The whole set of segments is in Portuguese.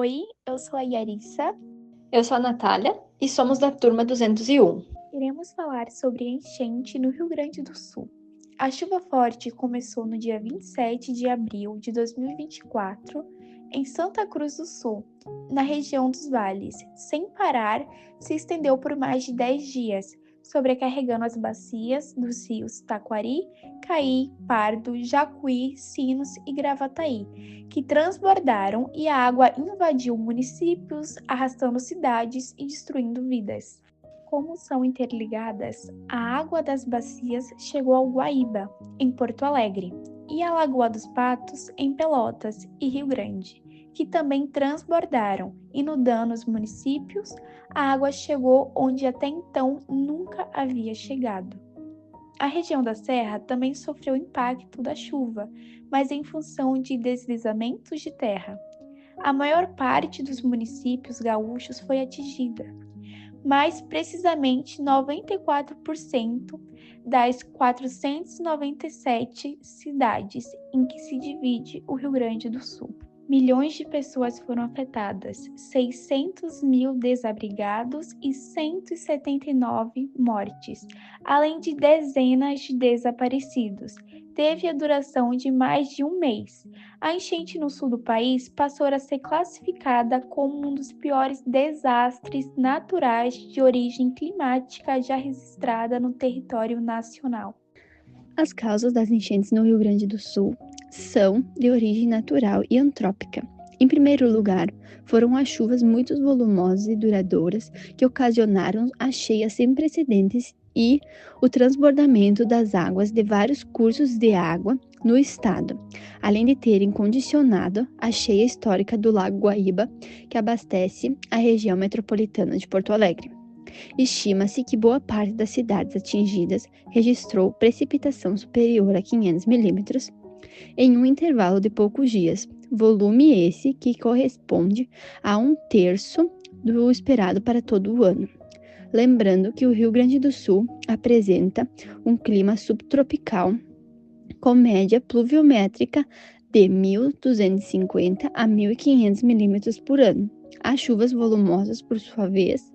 Oi, eu sou a Yarissa. Eu sou a Natália e somos da turma 201. Iremos falar sobre enchente no Rio Grande do Sul. A chuva forte começou no dia 27 de abril de 2024 em Santa Cruz do Sul, na região dos Vales. Sem parar, se estendeu por mais de 10 dias, sobrecarregando as bacias dos rios Taquari, Caí, Pardo, Jacuí, Sinos e Gravataí, que transbordaram e a água invadiu municípios, arrastando cidades e destruindo vidas. Como são interligadas, a água das bacias chegou ao Guaíba, em Porto Alegre, e a Lagoa dos Patos, em Pelotas e Rio Grande, que também transbordaram, inundando os municípios. A água chegou onde até então nunca havia chegado. A região da Serra também sofreu impacto da chuva, mas em função de deslizamentos de terra. A maior parte dos municípios gaúchos foi atingida, mais precisamente 94% das 497 cidades em que se divide o Rio Grande do Sul. Milhões de pessoas foram afetadas, 600 mil desabrigados e 179 mortes, além de dezenas de desaparecidos. Teve a duração de mais de um mês. A enchente no sul do país passou a ser classificada como um dos piores desastres naturais de origem climática já registrada no território nacional. As causas das enchentes no Rio Grande do Sul são de origem natural e antrópica. Em primeiro lugar, foram as chuvas muito volumosas e duradouras que ocasionaram as cheias sem precedentes e o transbordamento das águas de vários cursos de água no estado, além de terem condicionado a cheia histórica do Lago Guaíba, que abastece a região metropolitana de Porto Alegre. Estima-se que boa parte das cidades atingidas registrou precipitação superior a 500 milímetros em um intervalo de poucos dias, volume esse que corresponde a 1/3 do esperado para todo o ano. Lembrando que o Rio Grande do Sul apresenta um clima subtropical com média pluviométrica de 1.250 a 1.500 milímetros por ano. As chuvas volumosas, por sua vez,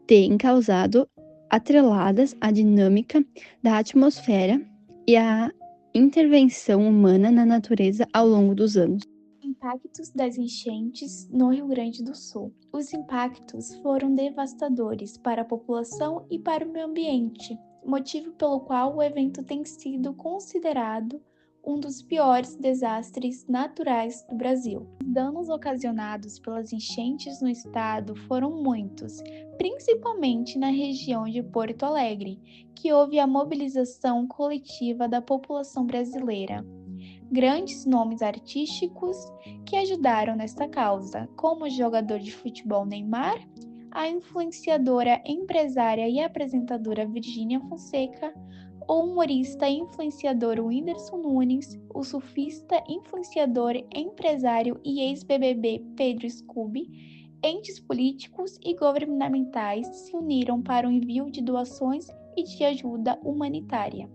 têm causado atreladas à dinâmica da atmosfera e à intervenção humana na natureza ao longo dos anos. Impactos das enchentes no Rio Grande do Sul. Os impactos foram devastadores para a população e para o meio ambiente, motivo pelo qual o evento tem sido considerado um dos piores desastres naturais do Brasil. Os danos ocasionados pelas enchentes no estado foram muitos, principalmente na região de Porto Alegre, que houve a mobilização coletiva da população brasileira. Grandes nomes artísticos que ajudaram nesta causa, como o jogador de futebol Neymar, a influenciadora, empresária e apresentadora Virgínia Fonseca, o humorista e influenciador Whindersson Nunes, o surfista, influenciador, empresário e ex-BBB Pedro Scooby. Entes políticos e governamentais se uniram para o envio de doações e de ajuda humanitária.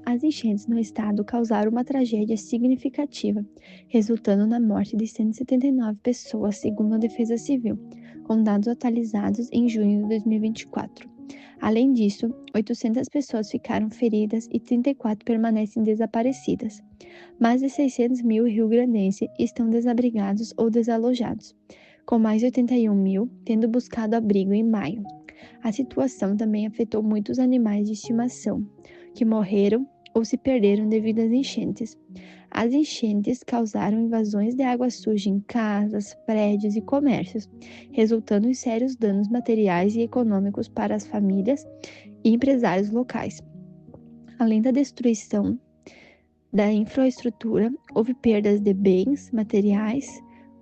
As enchentes no estado causaram uma tragédia significativa, resultando na morte de 179 pessoas, segundo a Defesa Civil, com dados atualizados em junho de 2024. Além disso, 800 pessoas ficaram feridas e 34 permanecem desaparecidas. Mais de 600 mil rio-grandenses estão desabrigados ou desalojados, com mais de 81 mil tendo buscado abrigo em maio. A situação também afetou muitos animais de estimação, que morreram ou se perderam devido às enchentes. As enchentes causaram invasões de água suja em casas, prédios e comércios, resultando em sérios danos materiais e econômicos para as famílias e empresários locais. Além da destruição da infraestrutura, houve perdas de bens materiais,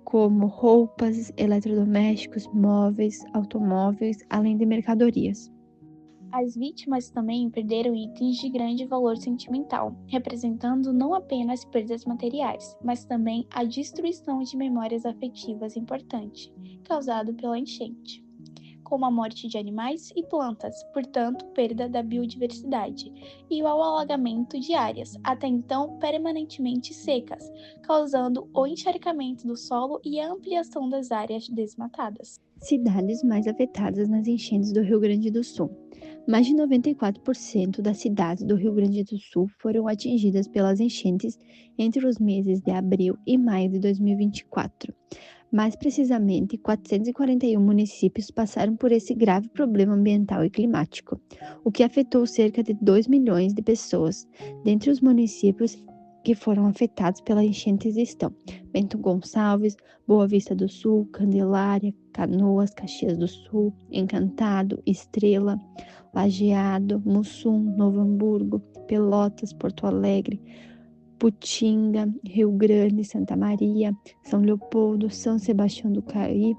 como roupas, eletrodomésticos, móveis, automóveis, além de mercadorias. As vítimas também perderam itens de grande valor sentimental, representando não apenas perdas materiais, mas também a destruição de memórias afetivas importantes, causado pela enchente. como a morte de animais e plantas, portanto, perda da biodiversidade, e o alagamento de áreas, até então permanentemente secas, causando o encharcamento do solo e a ampliação das áreas desmatadas. Cidades mais afetadas nas enchentes do Rio Grande do Sul. Mais de 94% das cidades do Rio Grande do Sul foram atingidas pelas enchentes entre os meses de abril e maio de 2024. Mais precisamente, 441 municípios passaram por esse grave problema ambiental e climático, o que afetou cerca de 2 milhões de pessoas. Dentre os municípios que foram afetados pelas enchentes estão Bento Gonçalves, Boa Vista do Sul, Candelária, Canoas, Caxias do Sul, Encantado, Estrela, Lajeado, Mussum, Novo Hamburgo, Pelotas, Porto Alegre, Putinga, Rio Grande, Santa Maria, São Leopoldo, São Sebastião do Caí,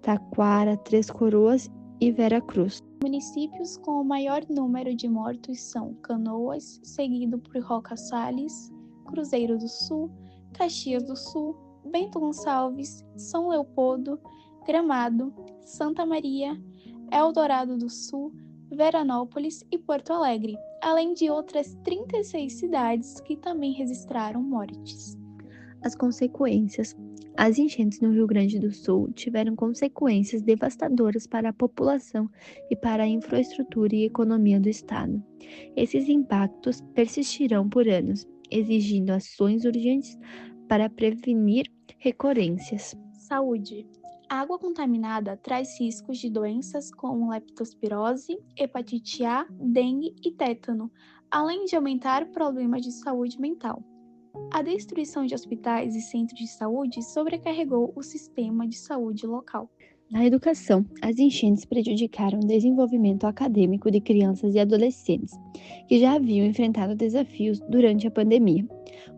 Taquara, Três Coroas e Vera Cruz. Municípios com o maior número de mortos são Canoas, seguido por Roca Salles, Cruzeiro do Sul, Caxias do Sul, Bento Gonçalves, São Leopoldo, Gramado, Santa Maria, Eldorado do Sul, Veranópolis e Porto Alegre, além de outras 36 cidades que também registraram mortes. As consequências. As enchentes no Rio Grande do Sul tiveram consequências devastadoras para a população e para a infraestrutura e economia do estado. Esses impactos persistirão por anos, exigindo ações urgentes para prevenir recorrências. Saúde. A água contaminada traz riscos de doenças como leptospirose, hepatite A, dengue e tétano, além de aumentar problemas de saúde mental. A destruição de hospitais e centros de saúde sobrecarregou o sistema de saúde local. Na educação, as enchentes prejudicaram o desenvolvimento acadêmico de crianças e adolescentes, que já haviam enfrentado desafios durante a pandemia.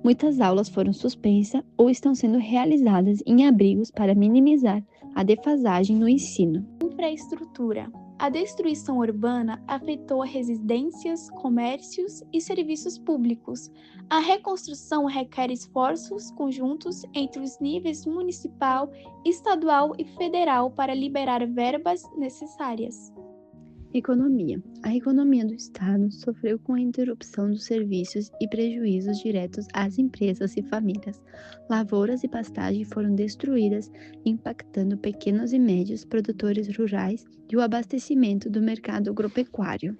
Muitas aulas foram suspensas ou estão sendo realizadas em abrigos para minimizar a defasagem no ensino. Infraestrutura. A destruição urbana afetou residências, comércios e serviços públicos. A reconstrução requer esforços conjuntos entre os níveis municipal, estadual e federal para liberar verbas necessárias. Economia. A economia do Estado sofreu com a interrupção dos serviços e prejuízos diretos às empresas e famílias. Lavouras e pastagens foram destruídas, impactando pequenos e médios produtores rurais e o abastecimento do mercado agropecuário.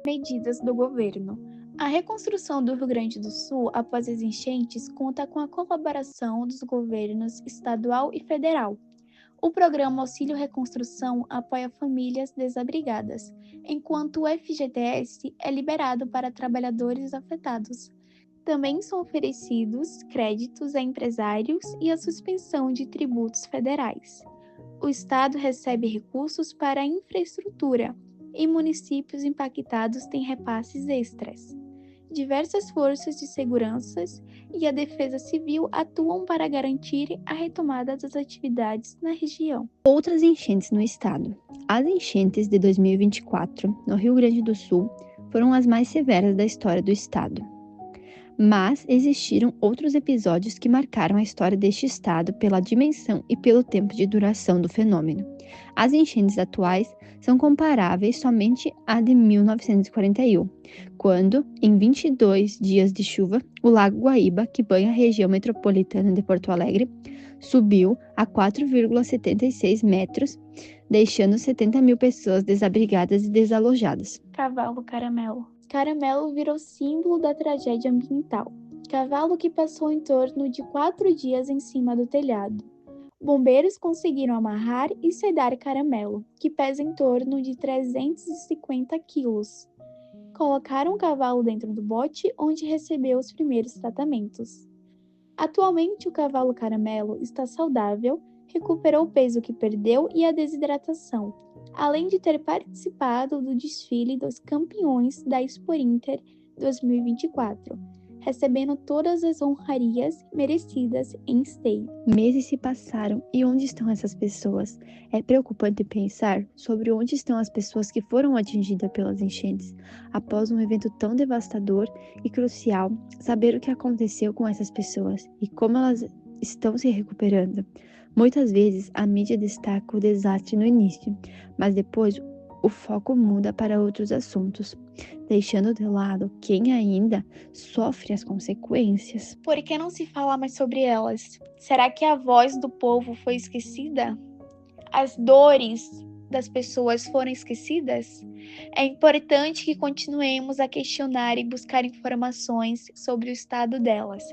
Medidas do governo. A reconstrução do Rio Grande do Sul após as enchentes conta com a colaboração dos governos estadual e federal. O programa Auxílio Reconstrução apoia famílias desabrigadas, enquanto o FGTS é liberado para trabalhadores afetados. Também são oferecidos créditos a empresários e a suspensão de tributos federais. O Estado recebe recursos para a infraestrutura e municípios impactados têm repasses extras. Diversas forças de segurança e a Defesa Civil atuam para garantir a retomada das atividades na região. Outras enchentes no estado. As enchentes de 2024, no Rio Grande do Sul, foram as mais severas da história do estado. Mas existiram outros episódios que marcaram a história deste estado pela dimensão e pelo tempo de duração do fenômeno. As enchentes atuais são comparáveis somente à de 1941, quando, em 22 dias de chuva, o Lago Guaíba, que banha a região metropolitana de Porto Alegre, subiu a 4,76 metros, deixando 70 mil pessoas desabrigadas e desalojadas. Cavalo Caramelo. Caramelo virou símbolo da tragédia ambiental. Cavalo que passou em torno de 4 dias em cima do telhado. Bombeiros conseguiram amarrar e sedar Caramelo, que pesa em torno de 350 quilos. Colocaram o cavalo dentro do bote, onde recebeu os primeiros tratamentos. Atualmente, o cavalo Caramelo está saudável, recuperou o peso que perdeu e a desidratação, além de ter participado do desfile dos campeões da Expo Inter 2024, recebendo todas as honrarias merecidas em esteio. Meses se passaram e onde estão essas pessoas? É preocupante pensar sobre onde estão as pessoas que foram atingidas pelas enchentes. Após um evento tão devastador e crucial, saber o que aconteceu com essas pessoas e como elas estão se recuperando. Muitas vezes a mídia destaca o desastre no início, mas depois o foco muda para outros assuntos, deixando de lado quem ainda sofre as consequências. Por que não se fala mais sobre elas? Será que a voz do povo foi esquecida? As dores das pessoas foram esquecidas? É importante que continuemos a questionar e buscar informações sobre o estado delas,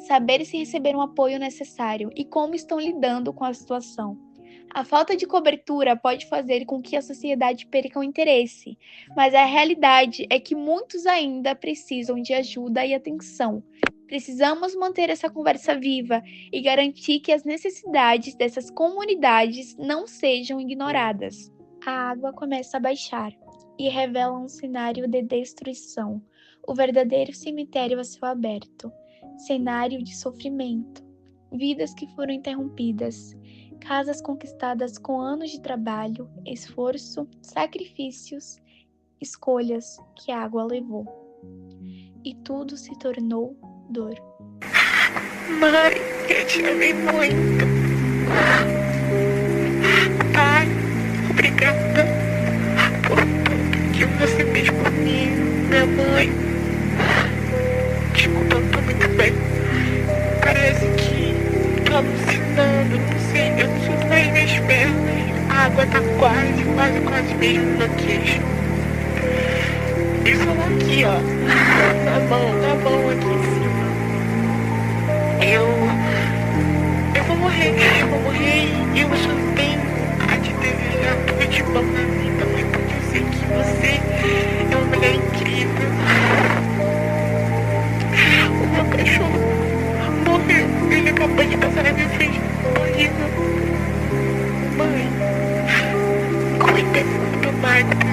saber se receberam o apoio necessário e como estão lidando com a situação. A falta de cobertura pode fazer com que a sociedade perca o interesse, mas a realidade é que muitos ainda precisam de ajuda e atenção. Precisamos manter essa conversa viva e garantir que as necessidades dessas comunidades não sejam ignoradas. A água começa a baixar e revela um cenário de destruição, o verdadeiro cemitério a céu aberto, cenário de sofrimento, vidas que foram interrompidas, casas conquistadas com anos de trabalho, esforço, sacrifícios, escolhas que a água levou. E tudo se tornou dor. Mãe, eu te amei muito. Pai, obrigada por tudo que você fez por mim, minha mãe. Desculpa, eu tô muito bem. Parece que tô alucinando, não sei, eu não sinto mais minhas pernas. A água tá quase mesmo no queixo. Isso aqui, ó, na mão aqui em cima. Eu vou morrer e eu só tenho a te desejar tudo de bom na vida, mãe, porque eu sei que você é uma mulher incrível. O meu cachorro morreu, ele acabou de passar na minha frente, horrível. Mãe, cuida do Marco.